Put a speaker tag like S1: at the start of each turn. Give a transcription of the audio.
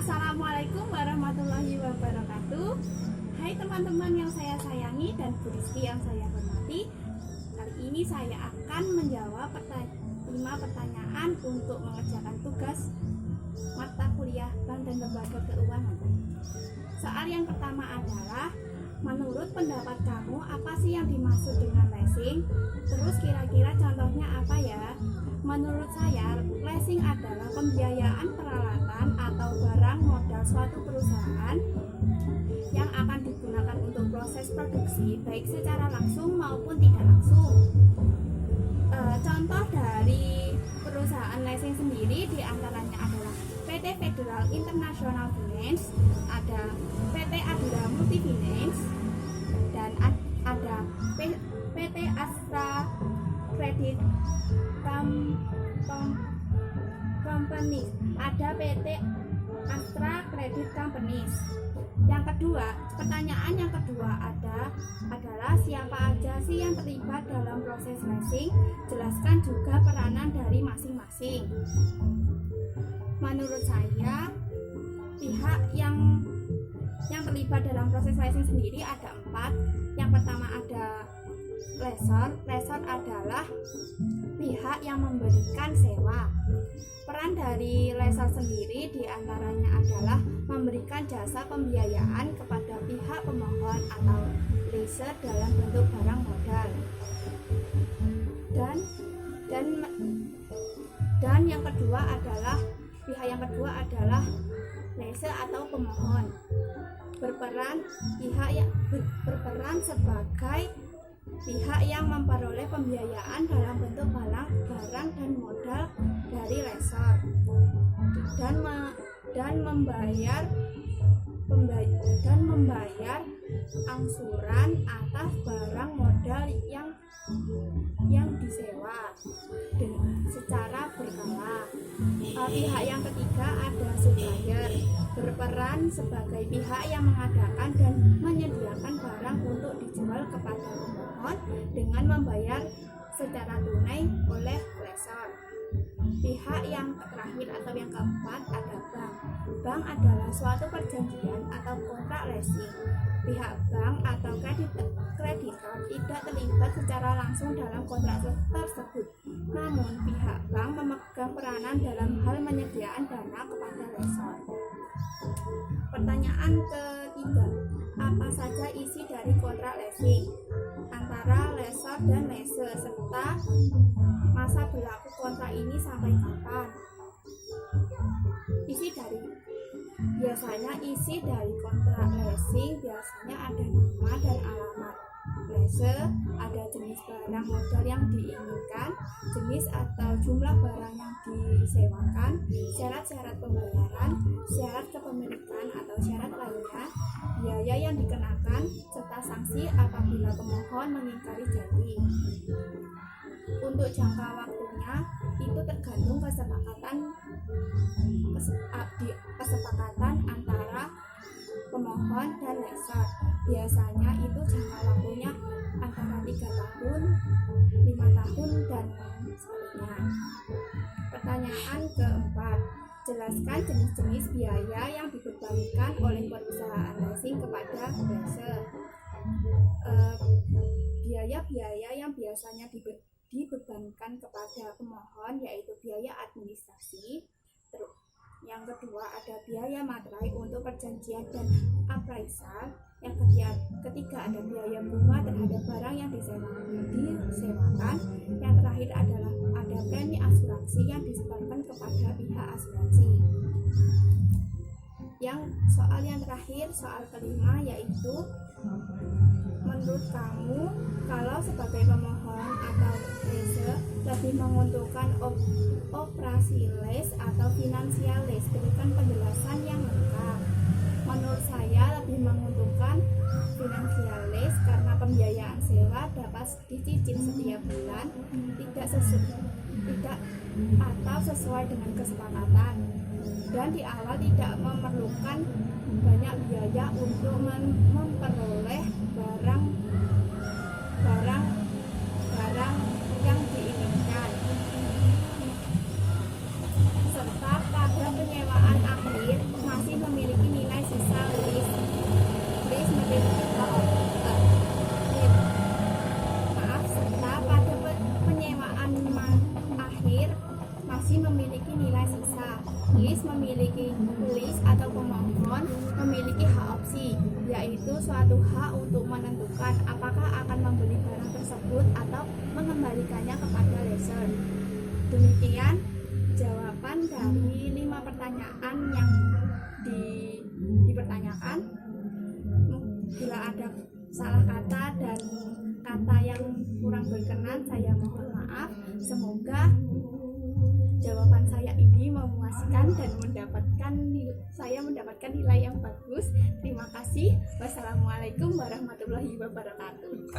S1: Assalamualaikum warahmatullahi wabarakatuh. Hai teman-teman yang saya sayangi dan Bu Rizky yang saya hormati. Kali ini saya akan menjawab 5 pertanyaan untuk mengerjakan tugas mata kuliah Bank dan Lembaga Keuangan. Soal yang pertama adalah, menurut pendapat kamu apa sih yang dimaksud dengan leasing? Terus kira-kira contohnya apa ya? Menurut saya, leasing adalah pembiayaan peralatan atau barang modal suatu perusahaan yang akan digunakan untuk proses produksi, baik secara langsung maupun tidak langsung. Contoh dari perusahaan leasing sendiri diantaranya adalah PT Federal International Finance, ada PT Adira Multifinance, dan ada PT Astra Credit Companies, ada PT Astra Credit Companies. Yang kedua, pertanyaan yang kedua adalah siapa aja sih yang terlibat dalam proses leasing? Jelaskan juga peranan dari masing-masing. Menurut saya, pihak yang terlibat dalam proses leasing sendiri ada 4. Yang pertama ada lessor. Lessor adalah pihak yang memberikan sewa. Peran dari lessor sendiri diantaranya adalah memberikan jasa pembiayaan kepada pihak pemohon atau leaser dalam bentuk barang modal. Dan yang kedua adalah pihak yang kedua adalah leaser atau pemohon. Berperan sebagai pihak yang memperoleh pembiayaan dalam bentuk barang dan modal dari lessor dan membayar angsuran atas barang modal yang disewa secara berkala. Pihak yang ketiga ada supplier, berperan sebagai pihak yang mengadakan dan menyediakan barang untuk dijual kepada pemohon dengan membayar secara tunai oleh lessor. Pihak yang terakhir atau yang keempat ada bank. Bank adalah suatu perjanjian atau kontrak leasing. Pihak bank atau kreditor tidak terlibat secara langsung dalam kontrak tersebut. Namun pihak bank memegang peranan dalam hal penyediaan dana kepada lessor. Pertanyaan ketiga, apa saja isi dari kontrak leasing antara lessor dan leaser serta masa berlaku kontrak ini sampai kapan? Isi dari kontrak leasing biasanya ada nama dan alamat leaser, ada jenis barang modal yang diinginkan, jenis atau jumlah barang yang disewakan, syarat-syarat pembayaran, syarat kepemilikan atau syarat lainnya, biaya yang dikenakan, serta sanksi apabila pemohon mengingkari janji. Untuk jangka waktunya itu tergantung kesepakatan antara pemohon dan lessor. Biasanya itu jangka waktunya antara 3 tahun, 5 tahun, dan seterusnya. Pertanyaan keempat, jelaskan jenis-jenis biaya yang dibebankan oleh perusahaan leasing kepada lessor. Biaya-biaya yang biasanya dibebankan kepada pemohon yaitu biaya administrasi. Yang kedua ada biaya materai untuk perjanjian dan appraisal. Yang ketiga ada biaya bunga terhadap barang yang disewakan. Yang terakhir adalah ada premi asuransi yang disetorkan kepada pihak asuransi. Soal yang terakhir, soal kelima, yaitu menurut kamu kalau sebagai pemohon atau leaser lebih menguntungkan operasi lease atau finansial lease? Berikan penjelasan yang lengkap. Menurut saya lebih menguntungkan finansial lease karena pembiayaan sewa dapat dicicil setiap bulan, tidak atau sesuai dengan kesepakatan, dan di awal tidak memerlukan banyak biaya untuk memperoleh barang yang diinginkan, serta pada penyewaan akhir masih nilai sisa. List atau pemohon memiliki hak opsi, yaitu suatu hak untuk menentukan apakah akan membeli barang tersebut atau mengembalikannya kepada lessor. Demikian jawaban dari 5 pertanyaan yang dipertanyakan. Bila ada salah kata dan kata yang kurang berkenan, saya mohon maaf. Semoga jawaban saya ini memuaskan dan saya mendapatkan nilai yang bagus. Terima kasih. Wassalamualaikum warahmatullahi wabarakatuh.